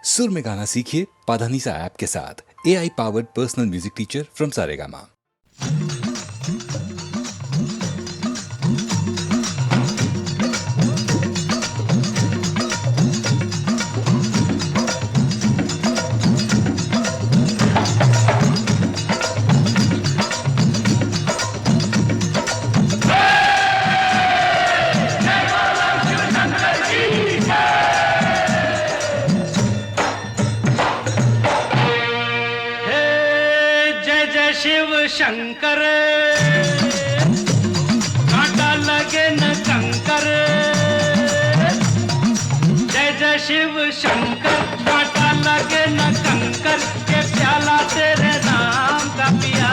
सुर में गाना सीखिए पाधानीसा ऐप के साथ। AI powered personal music teacher from Saregama. Shiv Shankar कांटा लगे न कंकर। जय जय शिव शंकर कांटा लगे न कंकर के प्याला तेरे नाम का पिया।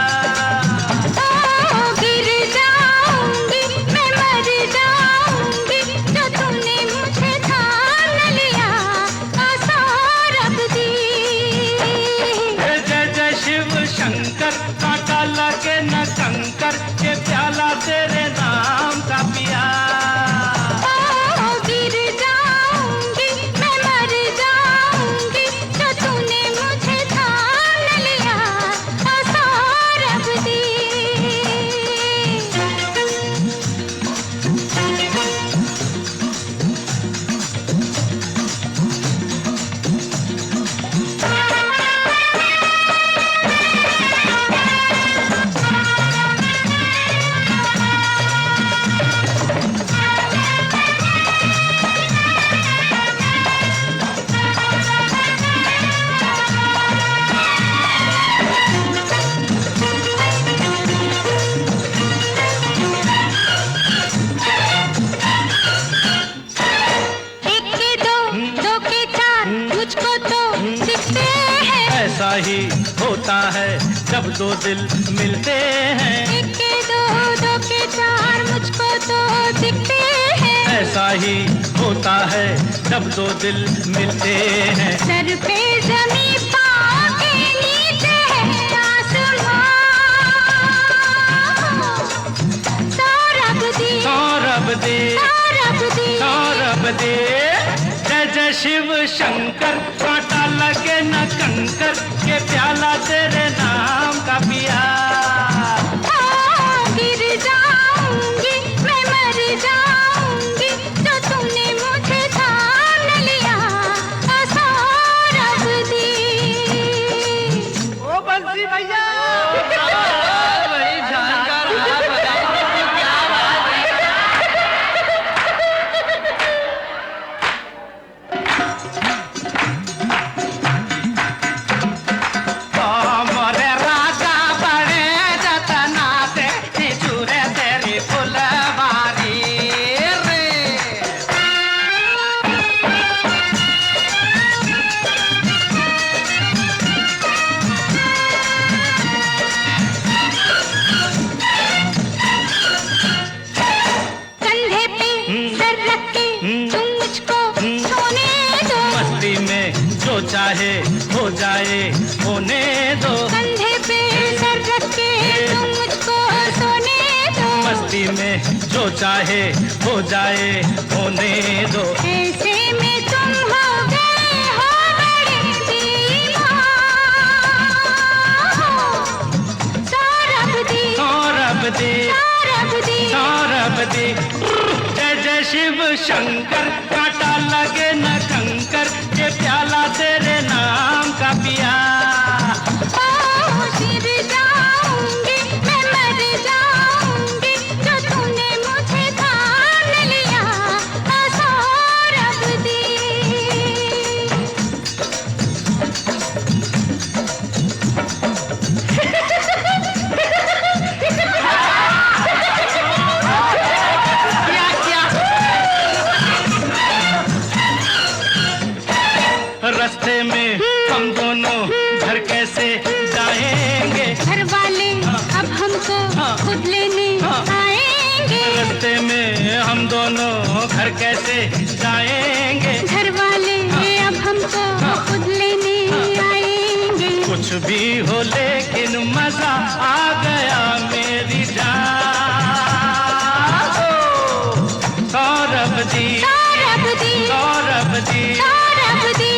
गिर जाऊंगी मैं मर जाऊंगी जो तूने मुझे थाम लिया सौरभ दी। जय जय शिव शंकर कांटा लगे न कंकर के प्याला तेरे नाम का पिया। गिर जाऊंगी मैं मर जाऊंगी जो तूने मुझे थाम लिया सौरभ दी। ऐसा ही होता है जब दो दिल मिलते हैं। एक के दो, दो के चार मुझको तो दिखते हैं। ऐसा ही होता है जब दो दिल मिलते हैं। सर पे ज़मीं पाँव के नीचे है आसमां। सौरभ दी, सौरभ दे, सौरभ दी, सौरभ दे। जय जय शिव शंकर कांटा लगे न कंकर के प्याला तेरे नाम का पिया। गिर जाऊंगी मैं मर जाऊंगी जो तूने मुझे थाम लिया सौरभ दी। ओ बंसी भैया बड़ी जानकार क्या बात है। मोरे राजा बड़े जतना से निचुरे तेरी फुलवारी रे। कंधे पे सर रख के तुम मुझको सोने दो। मस्ती में जो चाहे हो जाए होने दो। कंधे पे सर रख के तुम मुझको सोने दो। मस्ती में जो चाहे हो जाए होने दो। ऐसे में तुम हो गए हो बड़े दीवान। सौरभ दी, सौरभ दे, सौरभ दी, सौरभ दे। जय जय शिव शंकर कांटा लगे न कंकर के प्याला तेरे नाम का पिया। गिर जाऊंगी मैं मर जाऊंगी जो तूने मुझे थाम लिया सौरभ दी। रास्ते में हम दोनों घर कैसे जाएंगे। घर वाले अब हमको खुद लेने आएंगे। रास्ते में हम दोनों घर कैसे जाएंगे। घर वाले अब हमको खुद लेने आएंगे। कुछ भी हो लेकिन मजा आ गया मेरी जान। सौरभ जी, सौरभ दी, सौरभ जी, सौरभ दी।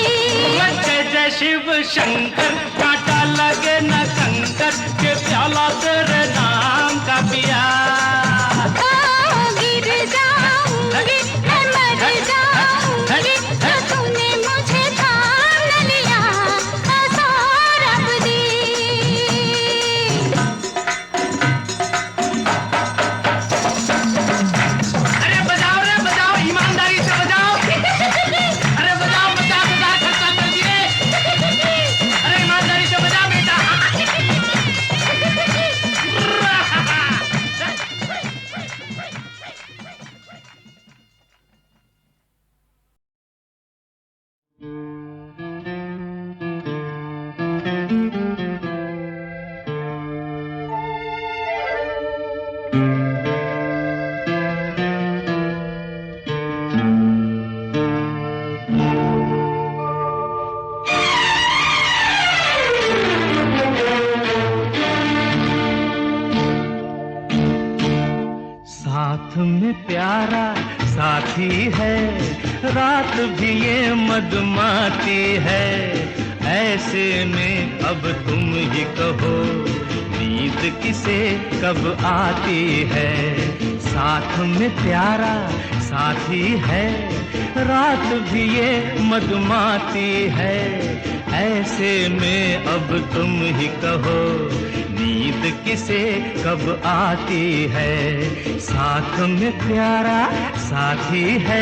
मजा शिव शंकर कांटा लगे न कंकर के प्याला तेरे नाम का पिया गिर जाऊंगी मैं मर जाऊंगी तो तूने मुझे थाम न लिया सौरभ दी अरे बजाओ रे बजाओ ईमानदारी से बजाओ अरे बजाओ बजा बजा खर्चा कर दिए अरे ईमानदारी से बजा बेटा साथ में प्यारा साथी है रात भी ये मदमाती है ऐसे में अब तुम ही कहो नींद किसे कब आती है साथ में प्यारा साथी है रात भी ये मदमाती है ऐसे में अब तुम ही कहो नींद किसे कब आती है साथ में प्यारा साथी है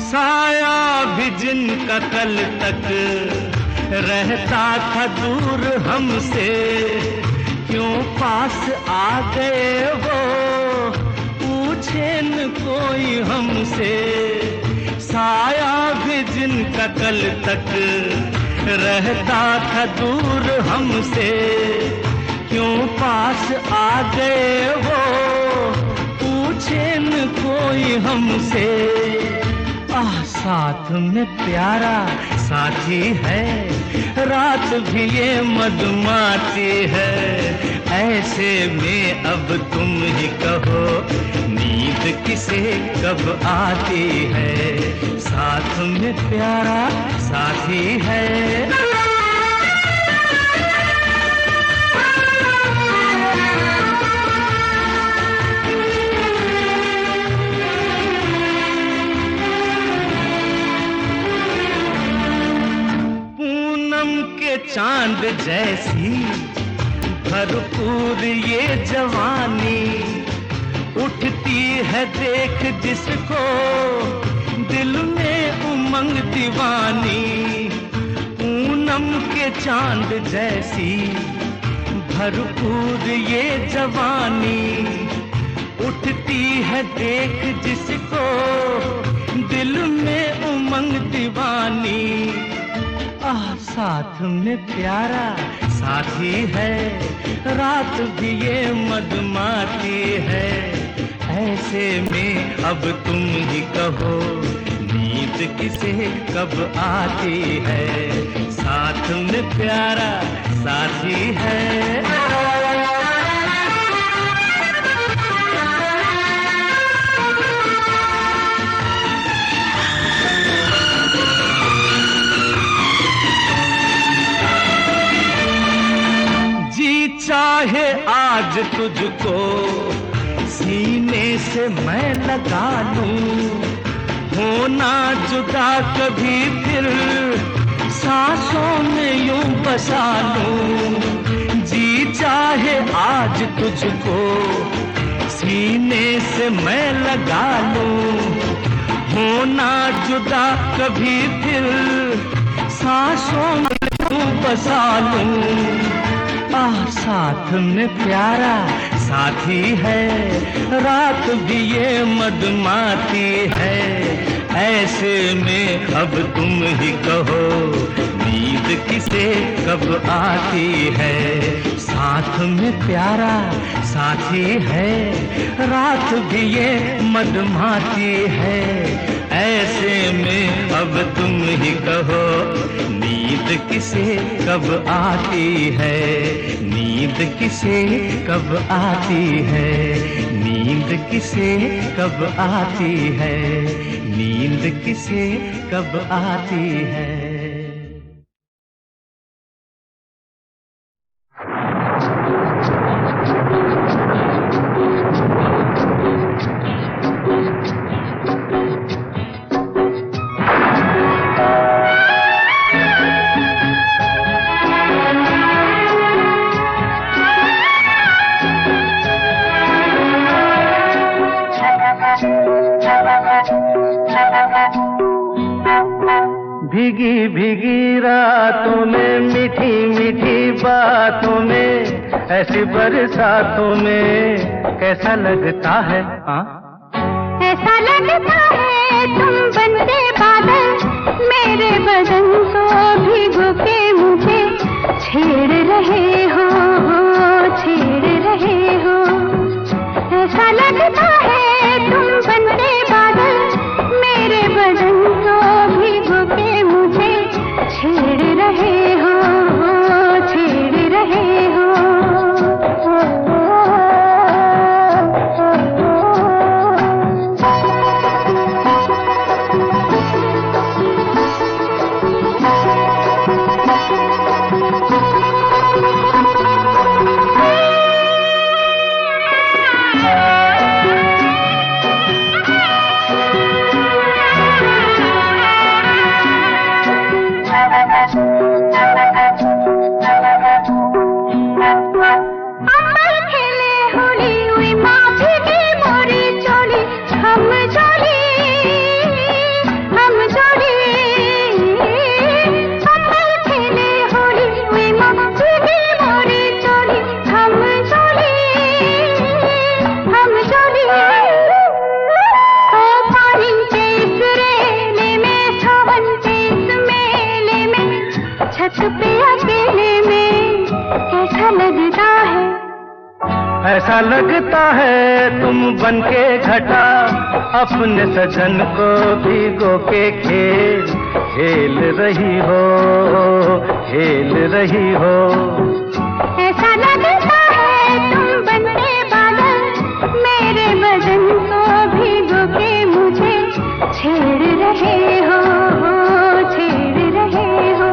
साया भी जिनका कल तक रहता था दूर हमसे क्यों पास आ गए वो पूछे न कोई हमसे साया भी जिनका कल तक रहता था दूर हमसे क्यों पास आ गए वो पूछे न कोई हमसे साथ में प्यारा साथी है रात भी ये मदमाती है ऐसे में अब तुम ही कहो नींद किसे कब आती है साथ में प्यारा साथी है चांद जैसी भरपूर ये जवानी उठती है देख जिसको दिल में उमंग दीवानी पूनम के चांद जैसी भरपूर ये जवानी उठती है देख जिसको दिल में उमंग दीवानी साथ में प्यारा साथी है रात भी ये मदमाती है ऐसे में अब तुम ही कहो नींद किसे कब आती है साथ में प्यारा साथी है चाहे आज तुझको सीने से मैं लगा लूं होना जुदा कभी फिर सांसों में यूं बसा लूं जी चाहे आज तुझको सीने से मैं लगा लूं होना जुदा कभी फिर सांसों में यूं बसा लूं साथ में प्यारा साथी है रात भी ये मदमाती है ऐसे में अब तुम ही कहो नींद किसे कब आती है साथ में प्यारा साथी है रात भी ये मदमाती है ऐसे में अब तुम ही कहो नींद नींद किसे कब आती है, नींद किसे कब आती है, नींद किसे कब आती है, नींद किसे कब आती है। भीगी भीगी रातों में, मीठी मीठी बातों में, ऐसी बरसातों में कैसा लगता है? हाँ, ऐसा लगता है तुम बनते बादल, मेरे बदन को भिगो के मुझे छेड़ रहे हो, छेड़ रहे हो। ऐसा लगता है तुम बनते बादल, मेरे बदन को भिगो के मुझे छेड़ रहे हो, छेड़ रहे हो। ऐसा लगता है तुम बनके घटा, अपने सजन को भिगो के खेल रही हो, खेल रही हो। ऐसा लगता है तुम बनते बादल, मेरे बदन को भिगो के मुझे छेड़ रहे हो, छेड़ रहे हो।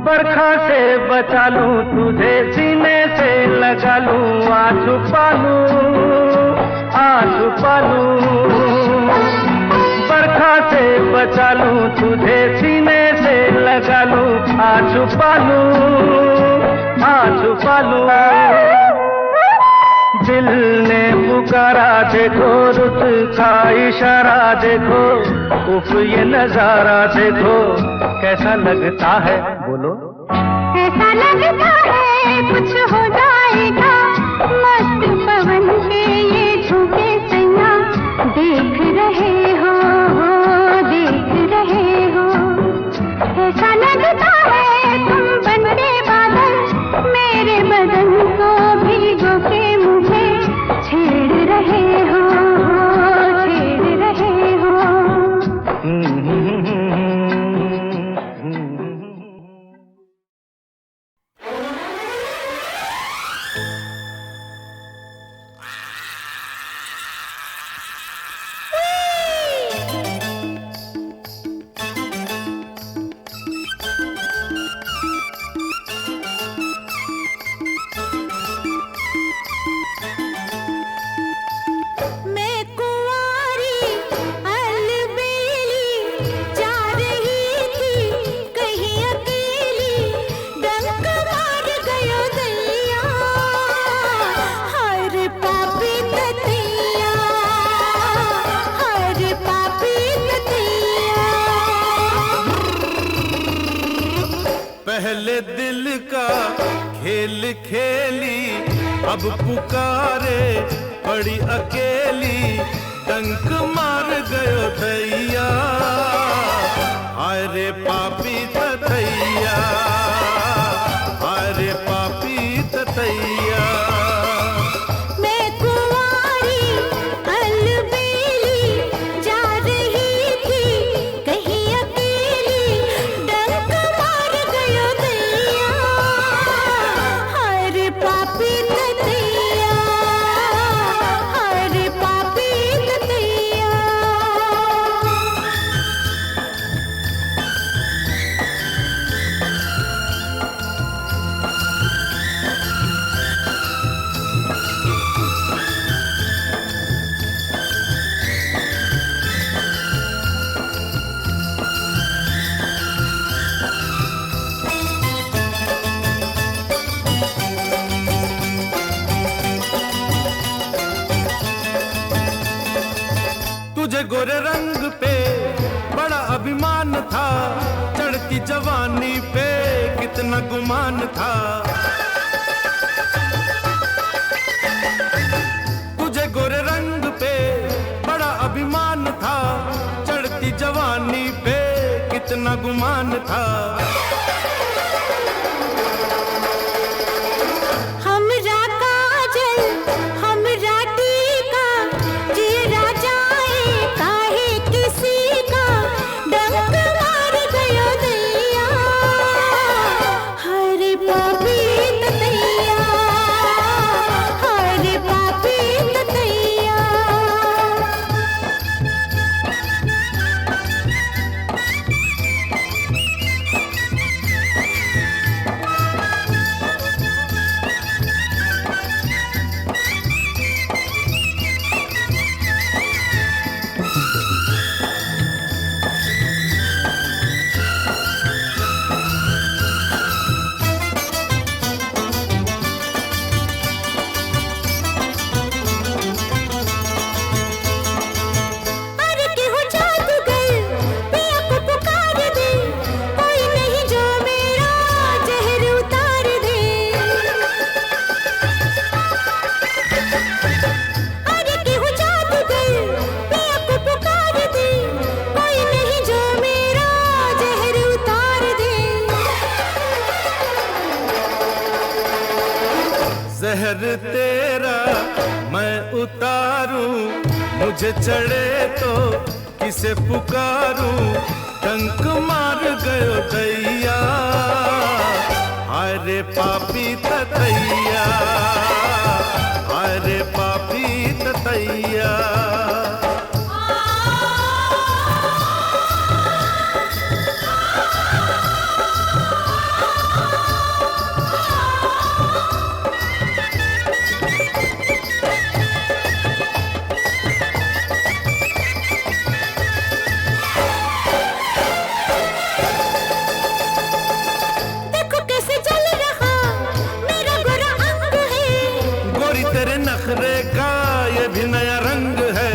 बरखा से बचा लूं तुझे, सीने से लगा लूं, आ छुपा लूं। बरखा से बचा लूं तुझे, सीने से लगा लूं, आ छुपा लूं। दिल ने पुकारा देखो, रुत का इशारा देखो, उफ ये नजारा देखो, कैसा लगता है बोलो? ऐसा लगता है कुछ हो जाएगा, मस्त पवन के ये झूठे सैया देख रहे हो, देख रहे हो। ऐसा लगता है तुम बनते बादल, मेरे बदन को भिगो के मुझे छेड़ रहे हो, छेड़ रहे हो। पहले दिल का खेल खेली, अब पुकारे पड़ी अकेली, डंक मार गयो दैया, हाय रे पापी तथैया, हाय रे पापी तथैया। मैं कुंवारी अलबेली जा रही थी कहीं अकेली, डंक मार गयो दैया, हाय रे पापी तथैया, हाय रे पापी तथैया। तुझे गोरे रंग पे बड़ा अभिमान था, चढ़ती जवानी पे कितना गुमान था। तुझे गोरे रंग पे बड़ा अभिमान था, चढ़ती जवानी पे कितना गुमान था। हमरा काजल हमरा टीका, जीरा जाए काहे किसी का, डंक मार गयो दैया, हाय रे पापी तथैया, हाय रे पापी तथैया। अरे केहू जादूगर पिया को पुकार दे, कोई नहीं जो मेरा जहर उतार दे। अरे केहू जादूगर पिया को पुकार दे, कोई नहीं जो मेरा जहर उतार दे। जहर तेरा मैं उतारूं, मुझे चढ़े तो किसे पुकारूं, डंक मार गयो दैया, हाय रे पापी तथैया, हाय रे पापी तथैया। देखो कैसे जल रहा मेरा गोरा अंग है, गोरी तेरे नखरे का ये भी नया रंग है,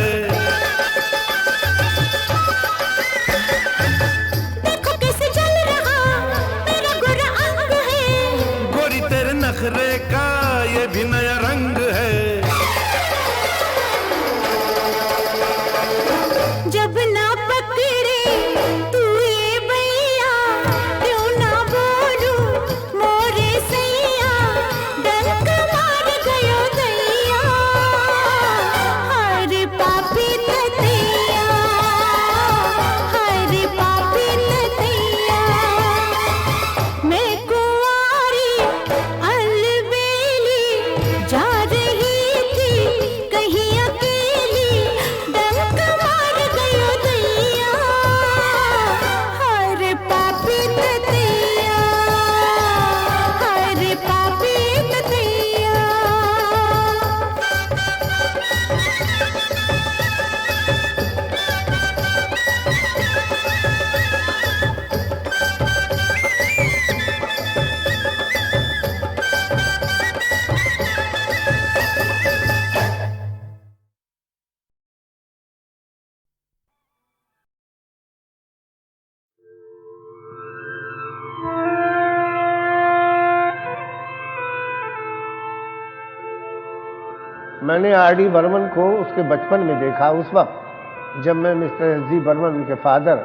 मैंने आर.डी. बर्मन को उसके बचपन में देखा, उस वक्त जब मैं मिस्टर एस.जी. बर्मन उनके फादर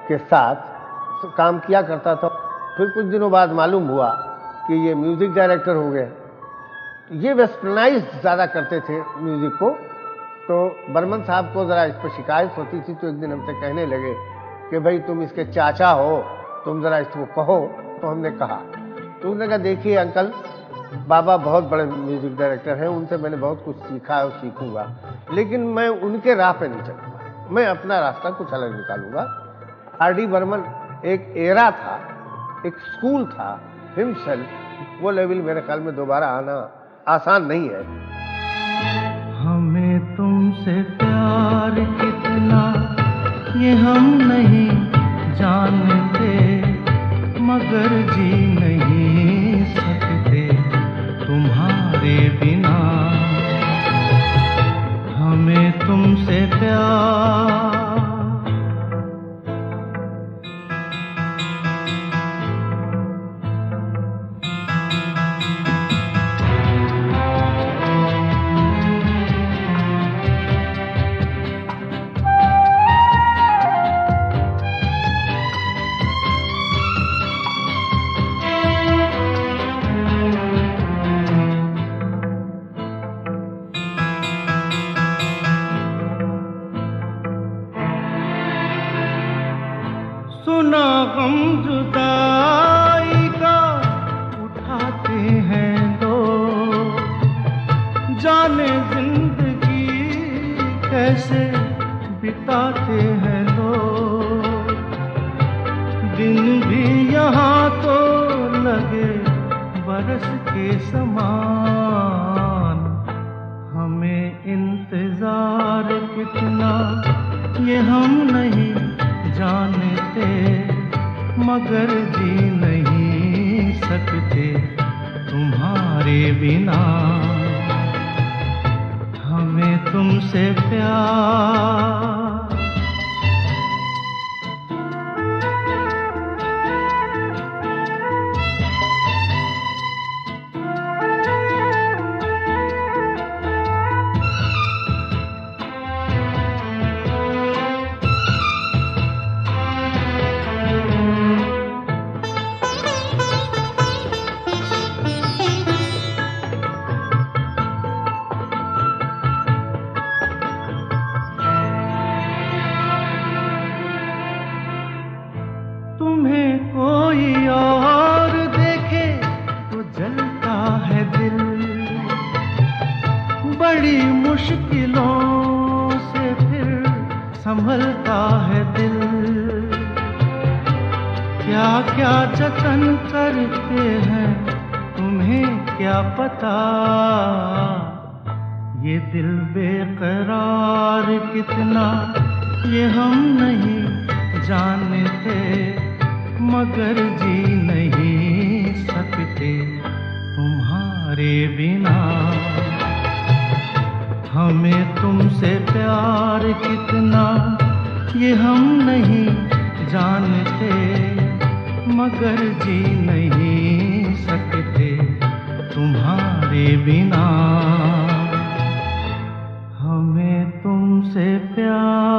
के साथ काम किया करता था। फिर कुछ दिनों बाद मालूम हुआ कि ये म्यूज़िक डायरेक्टर हो गए। ये वेस्टर्नाइज ज़्यादा करते थे म्यूज़िक को, तो बर्मन साहब को ज़रा इस पर शिकायत होती थी। तो एक दिन हमसे कहने लगे कि भाई तुम इसके चाचा हो, तुम ज़रा इसको कहो। तो हमने कहा, तो उन्होंने कहा देखिए अंकल, बाबा बहुत बड़े म्यूज़िक डायरेक्टर हैं, उनसे मैंने बहुत कुछ सीखा और सीखूंगा, लेकिन मैं उनके राह पे नहीं चलूँगा, मैं अपना रास्ता कुछ अलग निकालूंगा। आर.डी. बर्मन एक एरा था, एक स्कूल था हिमसेल्फ, वो लेवल मेरे ख्याल में दोबारा आना आसान नहीं है। हमें तुमसे प्यार कितना ये हम नहीं जानते, मगर जी नहीं सकते तुम्हारे बिना। हमें तुमसे प्यार सुना गम जुदाई का उठाते हैं लोग, जाने जिंदगी कैसे बिताते हैं लोग। दिन भी यहाँ तो लगे बरस के समान, हमें इंतजार कितना ये हम नहीं जानते, मगर जी नहीं सकते तुम्हारे बिना। हमें तुमसे प्यार बड़ी मुश्किलों से फिर संभलता है दिल। क्या क्या जतन करते हैं तुम्हें क्या पता, ये दिल बेकरार कितना ये हम नहीं जानते, मगर जी नहीं सकते तुम्हारे बिना। हमें तुमसे प्यार कितना ये हम नहीं जानते, मगर जी नहीं सकते तुम्हारे बिना। हमें तुमसे प्यार।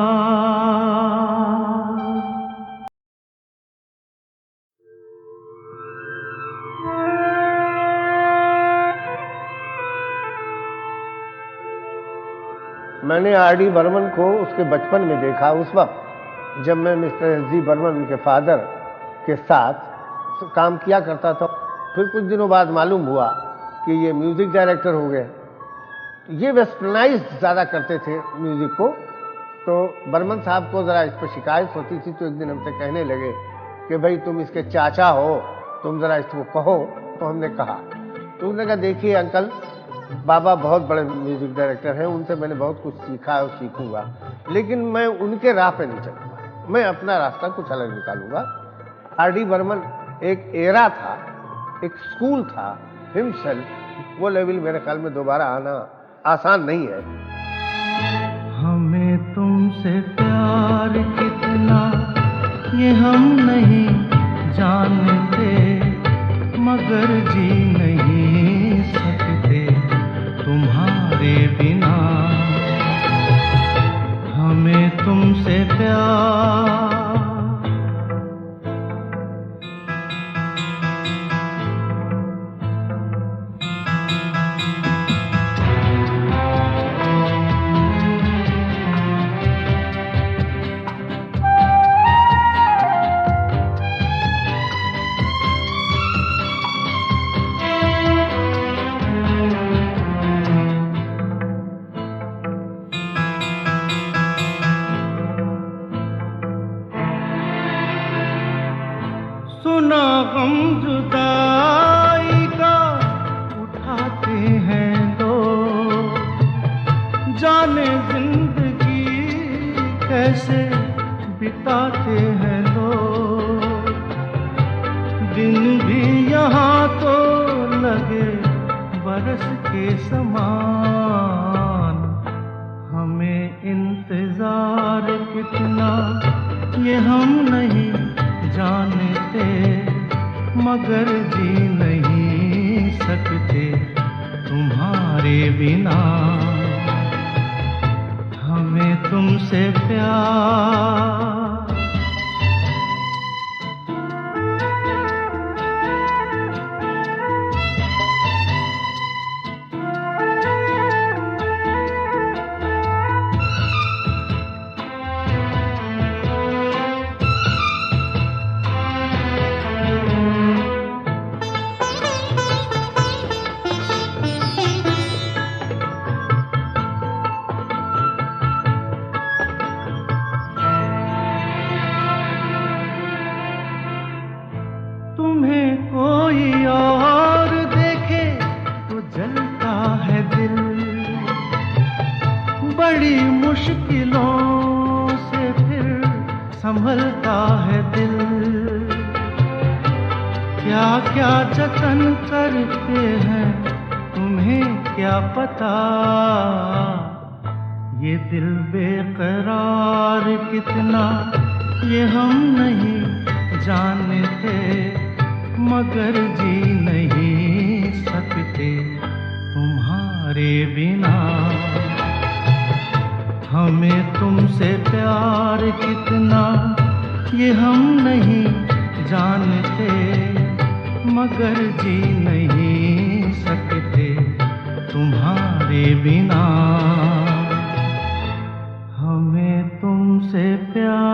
मैंने आर.डी. बर्मन को उसके बचपन में देखा, उस वक्त जब मैं मिस्टर एस.जी. बर्मन उनके फादर के साथ काम किया करता था। फिर कुछ दिनों बाद मालूम हुआ कि ये म्यूज़िक डायरेक्टर हो गए। ये वेस्टर्नाइज ज़्यादा करते थे म्यूज़िक को, तो बर्मन साहब को ज़रा इस पर शिकायत होती थी। तो एक दिन हमसे कहने लगे कि भाई तुम इसके चाचा हो, तुम ज़रा इसको कहो। तो हमने कहा, तो उन्होंने कहा देखिए अंकल, बाबा बहुत बड़े म्यूज़िक डायरेक्टर हैं, उनसे मैंने बहुत कुछ सीखा और सीखूंगा, लेकिन मैं उनके राह पे नहीं चलूँगा, मैं अपना रास्ता कुछ अलग निकालूंगा। आर.डी. बर्मन एक एरा था, एक स्कूल था हिमसेल्फ, वो लेवल मेरे ख्याल में दोबारा आना आसान नहीं है। हमें तुमसे प्यार कितना ये हम नहीं जानते, मगर जी नहीं सकते तुम्हारे बिना। गम जुदाई का उठाते हैं लोग, जाने जिंदगी कैसे बिताते हैं लोग। दिन भी यहाँ तो लगे बरस के समान, हमें इंतजार कितना ये हम नहीं जानते, मगर जी नहीं सकते तुम्हारे बिना। हमें तुमसे प्यार तुम्हें कोई और देखे तो जलता है दिल, बड़ी मुश्किलों से फिर संभलता है दिल। क्या क्या जतन करते हैं तुम्हें क्या पता, ये दिल बेकरार कितना ये हम नहीं जानते, मगर जी नहीं सकते तुम्हारे बिना। हमें तुमसे प्यार कितना ये हम नहीं जानते, मगर जी नहीं सकते तुम्हारे बिना। हमें तुमसे प्यार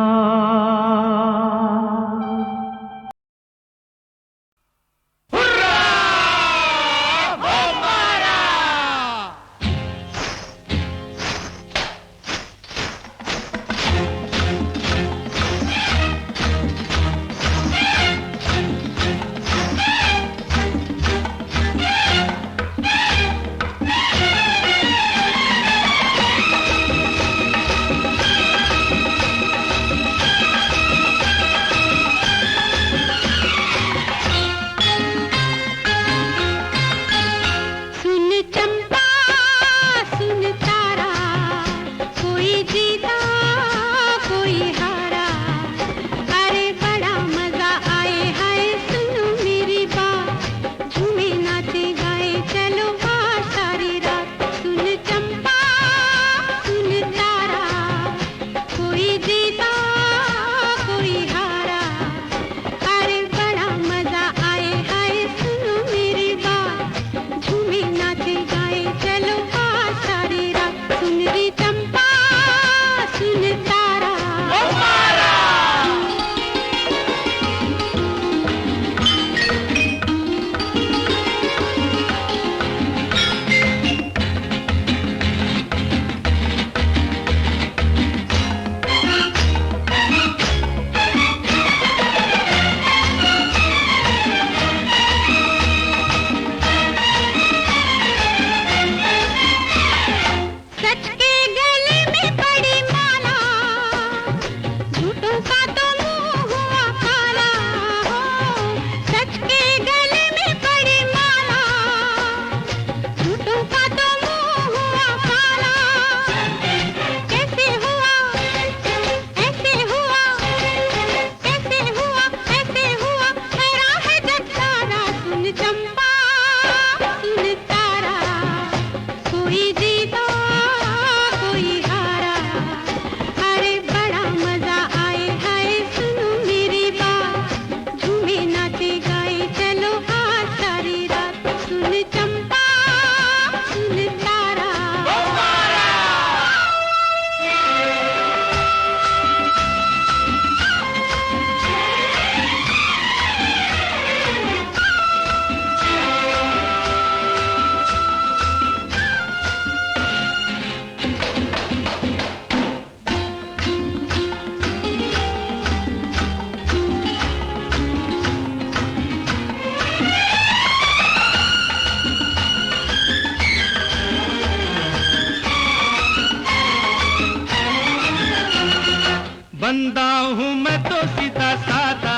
हूँ मैं तो सीधा सादा,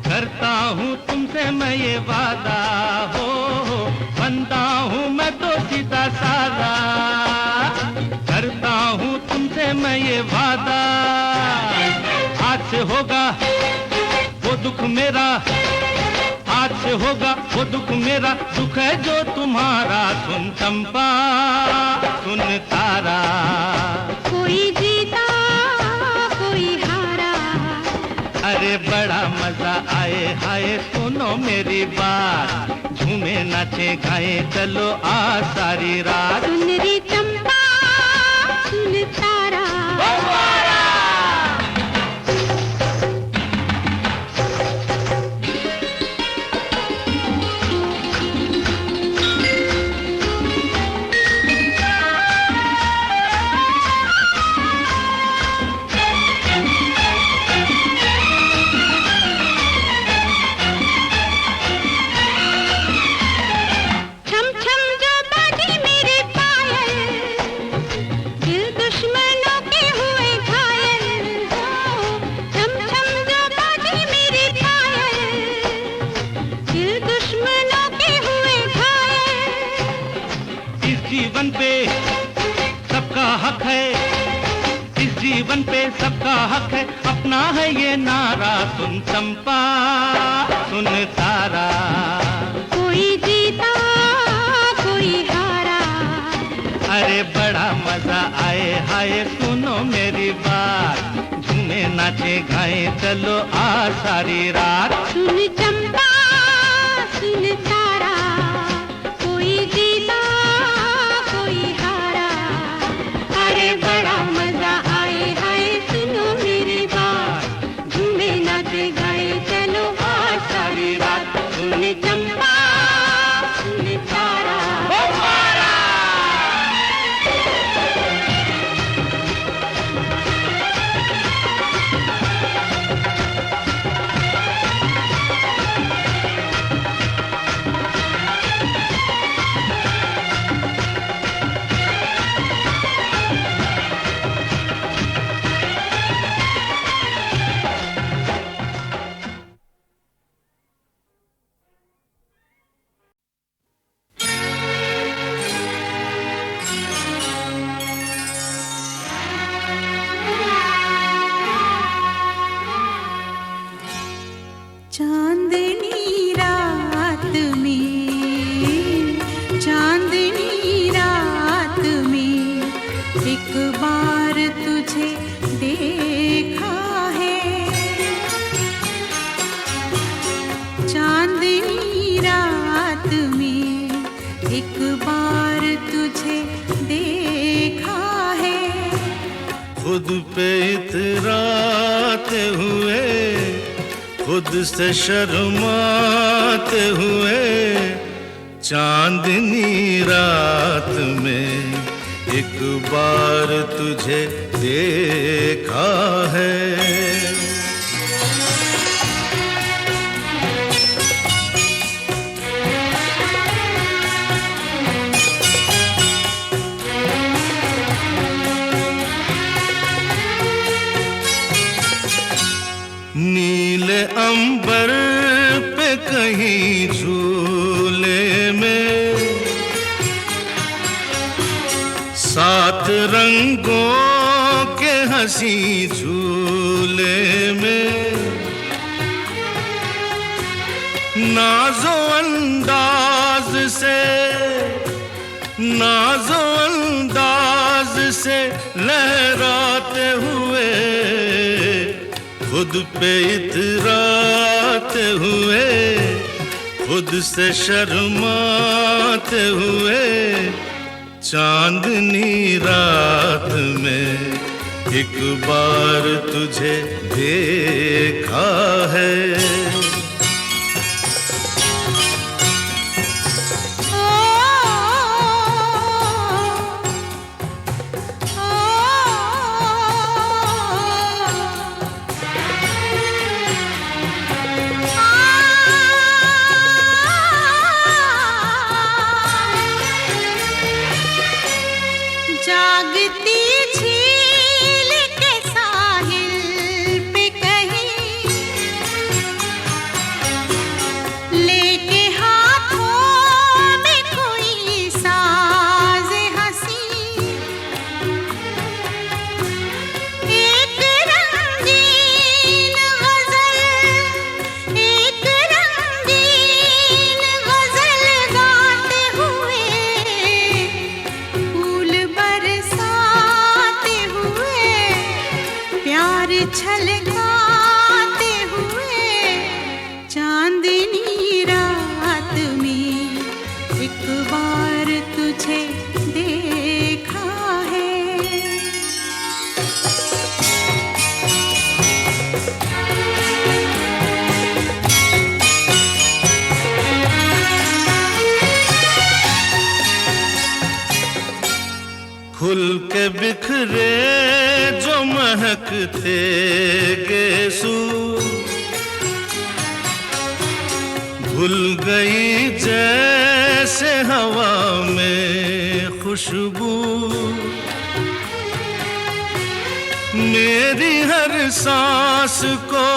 करता हूँ तुमसे मैं ये वादा हो, बनता हूँ मैं तो सीधा सादा, करता हूँ तुमसे मैं ये वादा। आज से होगा वो दुख मेरा, आज से होगा वो दुख मेरा, दुख है जो तुम्हारा। सुन चंपा सुन तारा, कोई जीता कोई हारा, अरे बड़ा मजा आए हाय सुनो मेरी बात, झूमे नाचे गाए चलो आ सारी रात। सुन रे चंपा सुन तारा, जीवन पे सबका हक है, इस जीवन पे सबका हक है, अपना है ये नारा। सुन चंपा सुन तारा, कोई जीता कोई हारा, अरे बड़ा मजा आए हाय सुनो मेरी बात, झूमे नाचे गाए चलो आ सारी रात। सुन चंपा सुन तारा, कोई जीता कोई हारा, अरे बड़ा मजा आए हाय सुनो मेरी बात, झूमे नाचे गाए चलो आज सारी रात। सुन चंपा सुन तारा, चांदनी रात में, चांदनी रात में एक बार तुझे देखा है, चांदनी रात में एक बार तुझे देखा है। खुद पे इतराते हुए, खुद से शर्माते हुए, चांदनी रात में एक बार तुझे देखा है। नीले अंबर पे कहीं झूले में, सात रंगों के हंसी झूले में, नाजो अंदाज से, नाजो अंदाज से लहराते हुए, खुद पे इतराते हुए, खुद से शर्माते हुए, चांदनी रात में एक बार तुझे देखा है। जागती झील के साहिल प्यार छलकाते हुए चांदनी रात में एक बार तुझे देखा है। फूल के बिखरे जो महकते गेसू, भूल गई जैसे हवा में खुशबू। मेरी हर सांस को,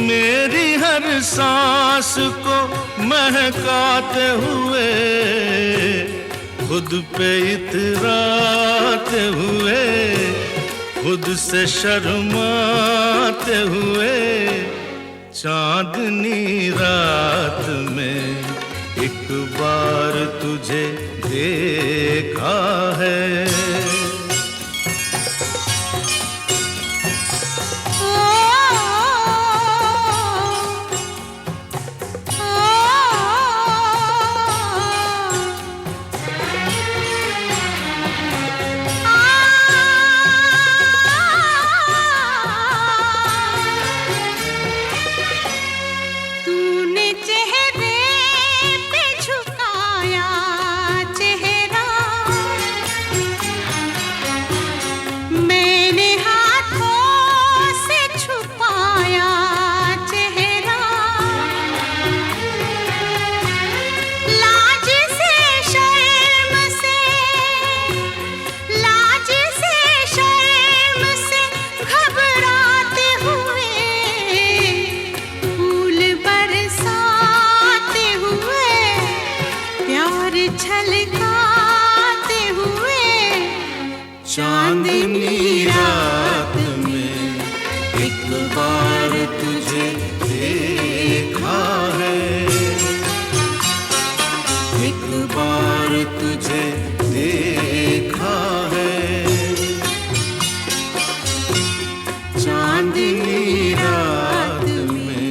मेरी हर सांस को महकाते हुए, खुद पे इतराते हुए, खुद से शर्माते हुए, चांदनी रात में एक बार तुझे देखा है। चांदनी रात में एक बार तुझे देखा है, एक बार तुझे देखा है, चांदनी रात में।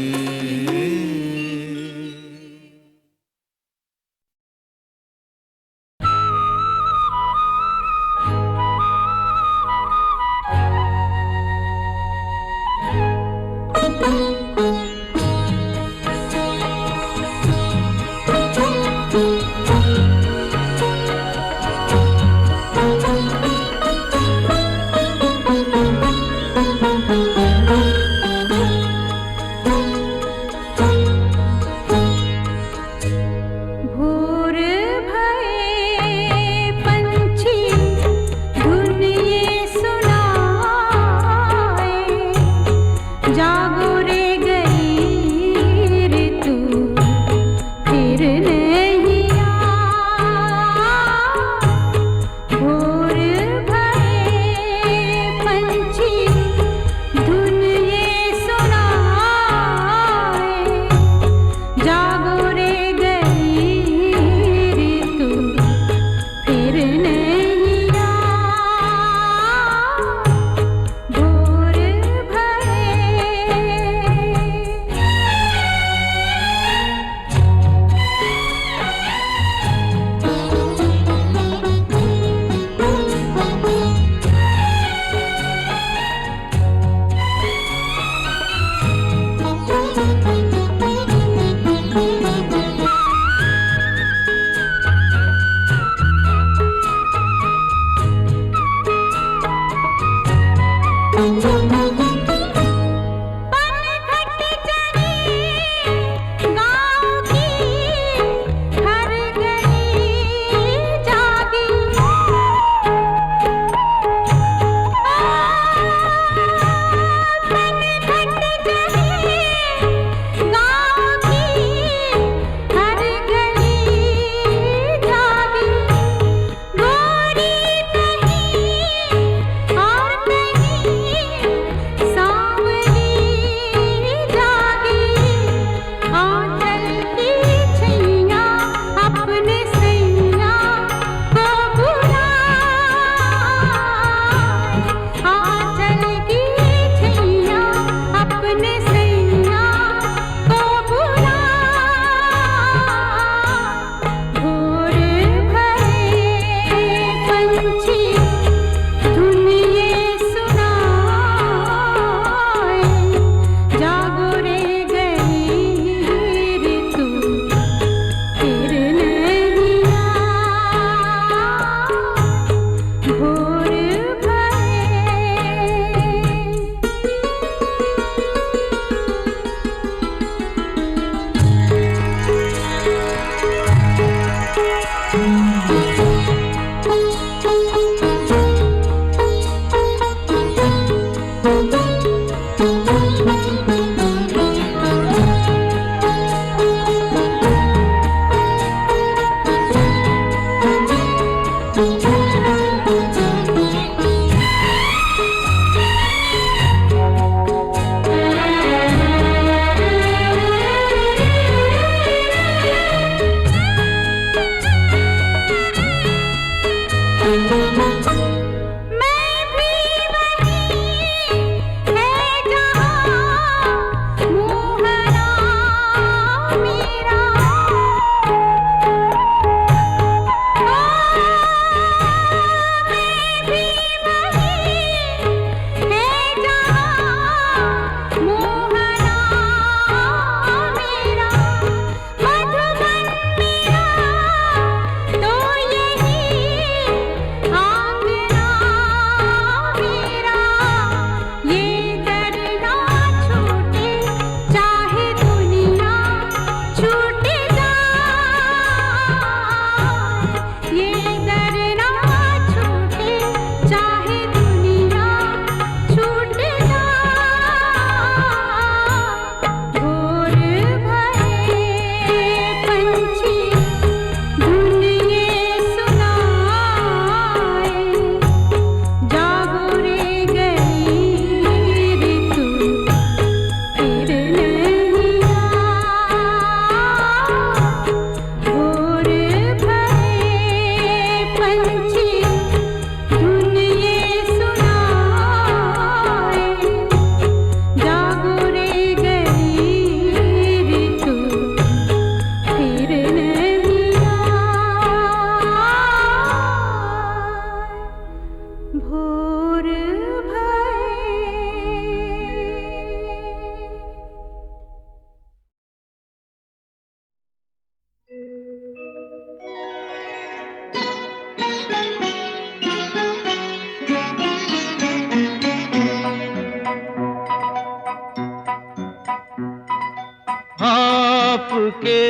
आपके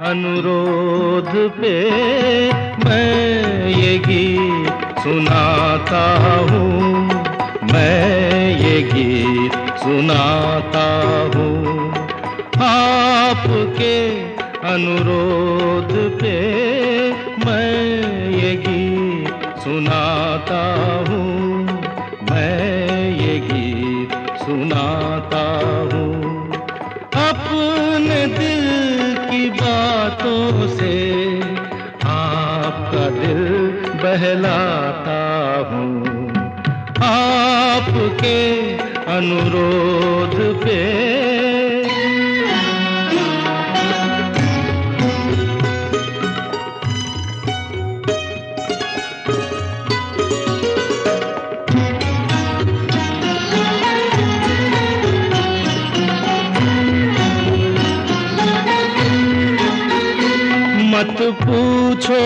अनुरोध पे मैं ये गीत सुनाता हूँ, मैं ये गीत सुनाता हूँ। आपके अनुरोध पे मैं ये गीत सुनाता हूँ, मैं ये गीत सुनाता हूँ। अपने दिल की बातों से आपका दिल बहलाता हूँ। आपके अनुरोध पे मत पूछो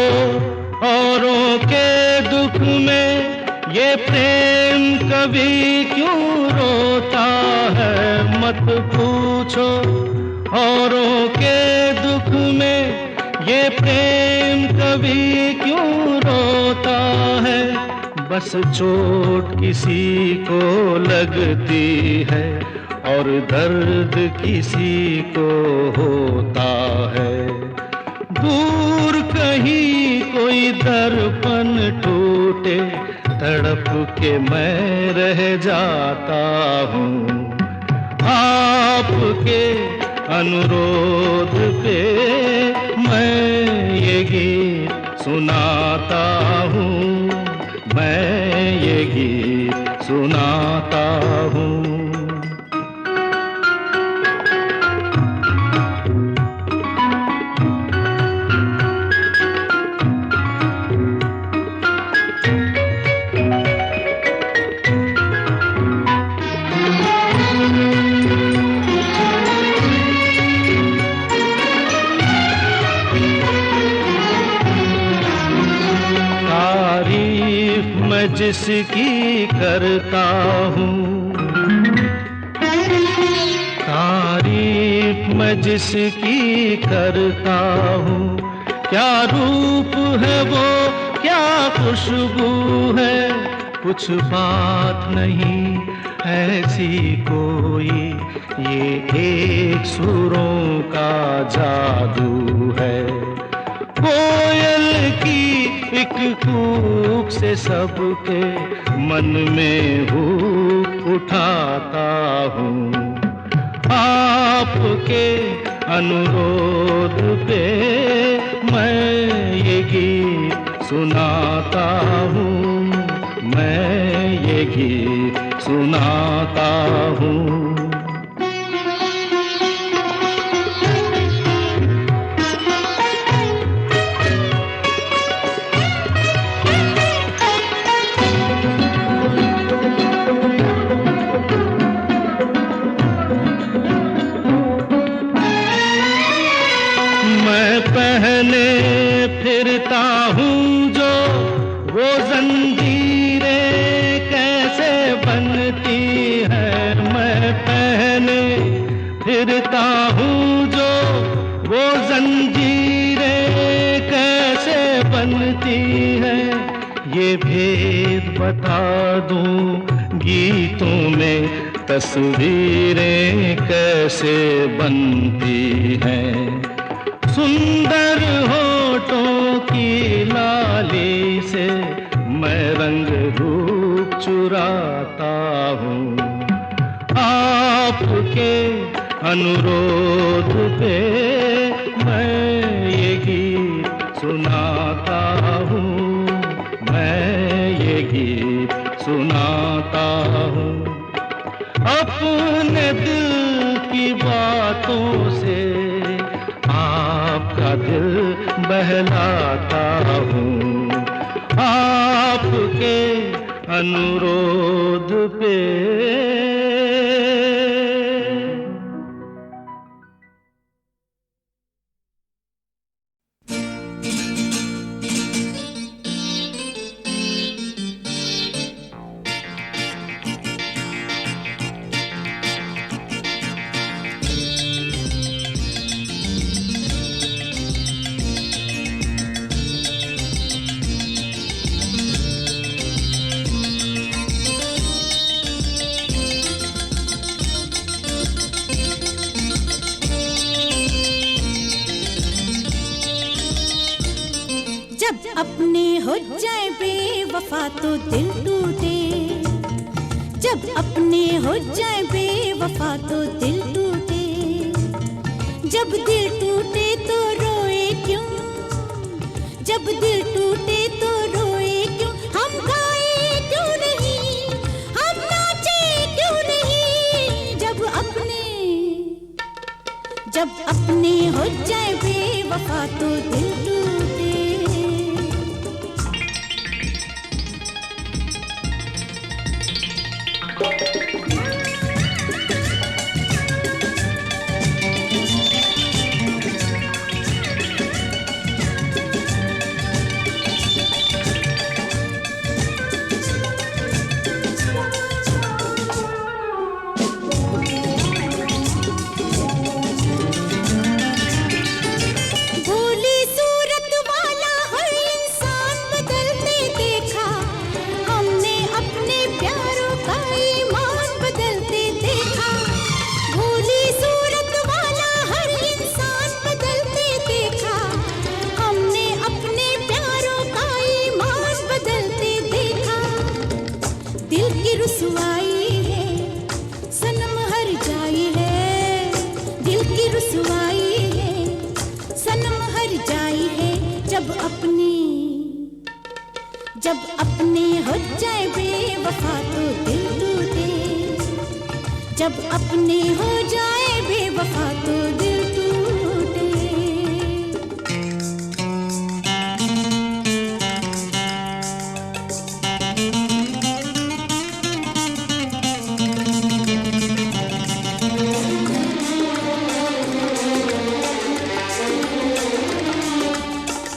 औरों के दुख में ये प्रेम कभी क्यों रोता है। मत पूछो औरों के दुख में ये प्रेम कभी क्यों रोता है। बस चोट किसी को लगती है और दर्द किसी को होता है। दूर कहीं कोई दर्पण टूटे तड़प के मैं रह जाता हूँ। आपके अनुरोध पे मैं ये गीत सुनाता हूँ, मैं ये गीत सुनाता हूँ। जिसकी करता हूँ तारीफ मैं जिसकी करता हूँ। क्या रूप है वो, क्या खुशबू है, कुछ बात नहीं ऐसी कोई। ये एक सुरों का जादू है। कोयल की एक कूक से सबके मन में हूक उठाता हूँ। आपके अनुरोध पे मैं ये गीत सुनाता हूँ, मैं ये गीत सुनाता हूँ। पहने फिरता हूँ जो वो जंजीरें कैसे बनती है। मैं पहने फिरता हूँ जो वो जंजीरें कैसे बनती है। ये भेद बता दूँ गीतों में तस्वीरें कैसे बनती हैं। सुंदर होठों की लाली से मैं रंग रूप चुराता हूँ। आपके अनुरोध पे मैं ये गीत सुनाता हूँ, मैं ये गीत सुनाता हूँ। अपने दिल की बातों से आपका दिल बहलाता हूँ। आपके अनुरोध पे जब अपने हो जाए बेवफा तो दिल टूटे, जब अपने हो जाए बेवफा तो दिल टूटे, जब दिल टूटे तो रोए क्यों, जब दिल टूटे तो रोए क्यों, हम गाए क्यों नहीं, हम नाचे क्यों नहीं, जब अपने हो जाए बेवफा तो दिल टूटे। जब अपने हो जाए बेवफा तो दिल टूटे, जब अपने हो जाए बेवफा तो दिल टूटे।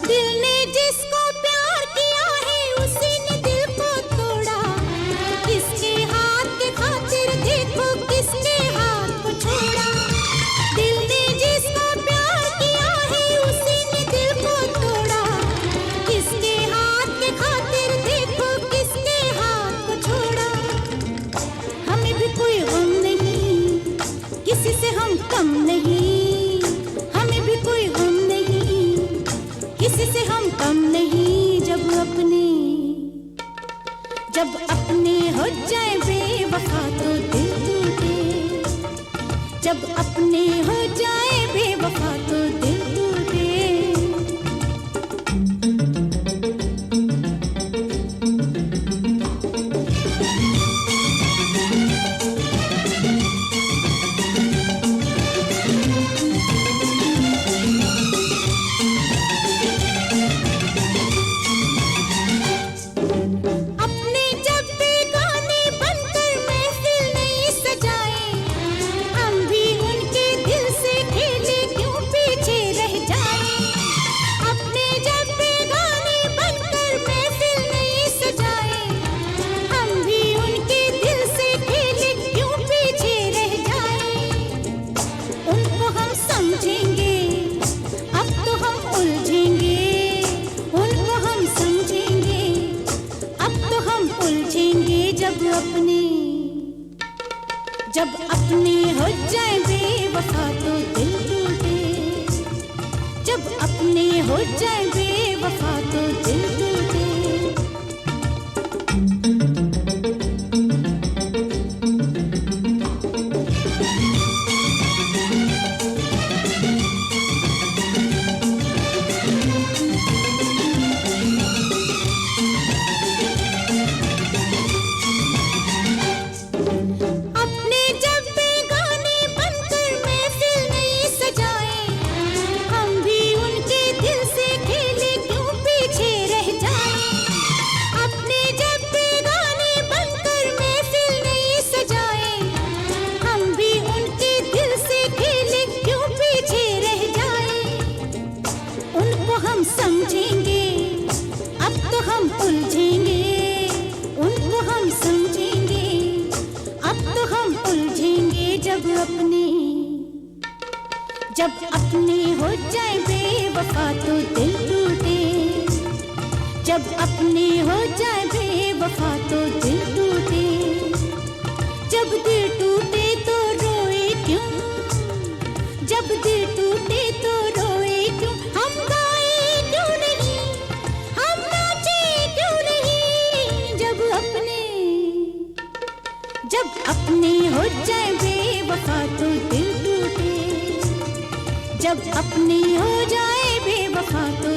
दिल ने जिसको प्यार किया है उसी ने दिल को तोड़ा, किसके हाथ के खातिर देखो किसके हाथ को छोड़ा। दिल ने जिसको प्यार किया है उसी ने दिल को तोड़ा, किसके हाथ के खातिर देखो किसके हाथ को छोड़ा। हमें भी कोई गम नहीं, किसी से हम कम नहीं, हमें भी कोई गम नहीं, किसी से हम कम नहीं। जब अपने हो जाए बेवफा तो दिल टूटे, जब अपने हो जाए बेवफा तो दिल टूटे। अपने जब बेगाने बनकर महफिल नहीं सजाए, हम भी उनके दिल से खेले क्यों पीछे रह जाए। अपने जब बेगाने बनकर महफिल नहीं सजाए, हम भी उनके दिल से खेले क्यों पीछे रह जाए। उनको हम समझेंगे अब तो हम उलझेंगे, उनको हम समझेंगे अब तो हम उलझेंगे। जब अपने हो जाए बेवफा तो दिल टूटे, जब अपने हो जाए बेवफा तो दिल टूटे। अपने जब बेगाने बनकर महफिल नहीं सजाए, हम भी उनके दिल से खेले क्यों पीछे रह जाए। अपने जब बेगाने बनकर महफिल नहीं सजाए, हम भी उनके दिल से खेले क्यों पीछे रह जाए। उनको हम समझेंगे अब तो हम उलझेंगे, उनको हम समझेंगे अब तो हम उलझेंगे। जब अपने हो जाए बेवफा तो दिल टूटे, जब अपने हो जाए बेवफा तो दिल टूटे। जब दिल टूटे तो रोए क्यों, जब दिल टूटे तो रोए क्यों, हम गाए क्यों नहीं, जाए बेवफा तो दिल टूटे, जब अपनी हो जाए बेवफा तो